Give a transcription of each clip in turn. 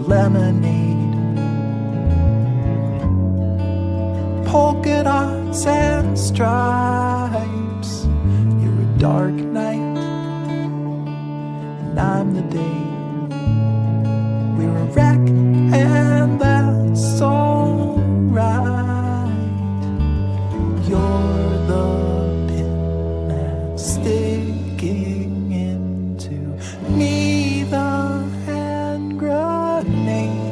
lemonade, polka dots and stripes. You're a dark night, and I'm the day. We're a wreck, and that's alright. You're the pin that's sticking into me, the hand grenade.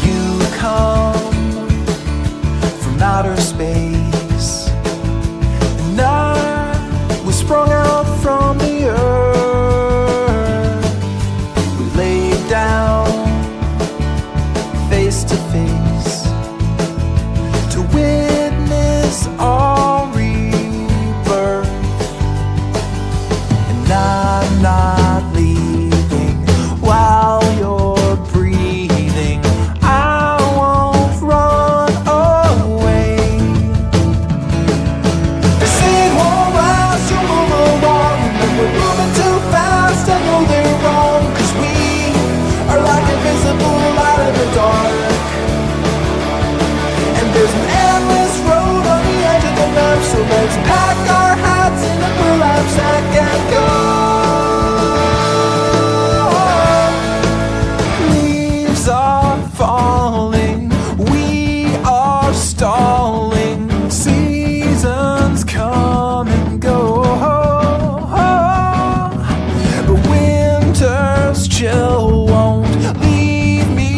You come from outer space, and I was sprung out from the earth. We laid down face to face to witness our rebirth. And I'm not leaving while you're breathing. I won't run away. They say it won't last, you'll move along, but we're moving too fast. I know they're wrong, 'cause we are like invisible light in the dark. And there's an endless road on the edge of the map, so let's pack our hats in a burlap sack and go. Leaves are falling, we are stalling. Seasons come and go, but winter's chill won't leave me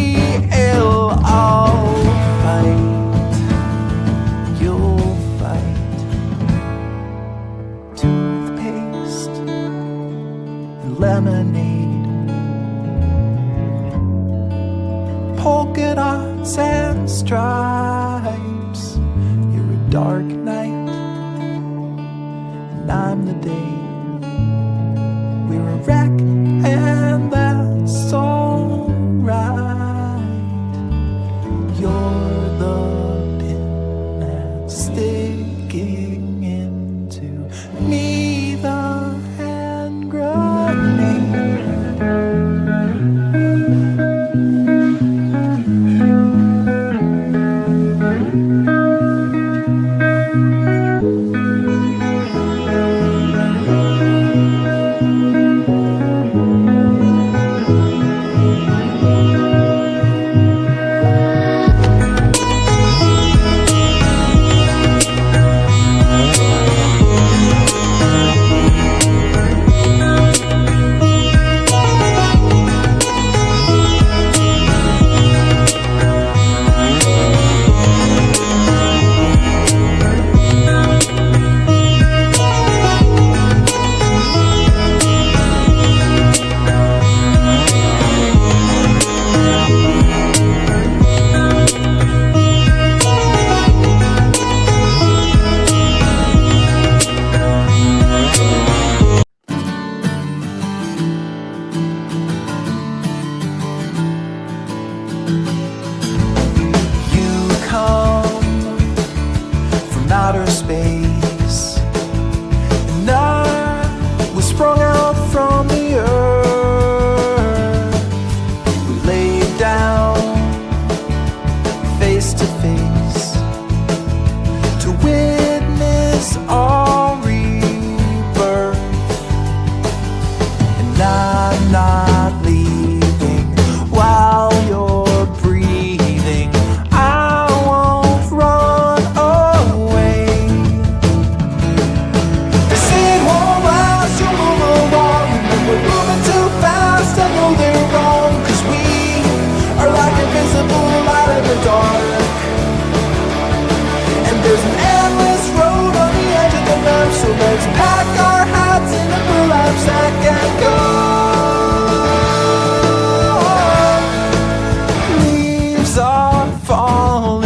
ill. I'll fight, you'll fight. Toothpaste and lemonade, polka dots and stripes. You're a dark night, and I'm the day. We're a wreck, and that's alright. You're the pin that's sticking into me, the hand grenade. You come from outer space, and I was sprung out from the earth. We laid down face to face to witness our rebirth. And I'm not leaving while you're breathing. I won't run away. They say it won't last, you'll move along, but we're moving too fast. I know they're wrong, 'cause we are like invisible light in the dark. And there's an endless road on the edge of the map, so let's pack our hats in a burlap sack and go. Leaves are falling,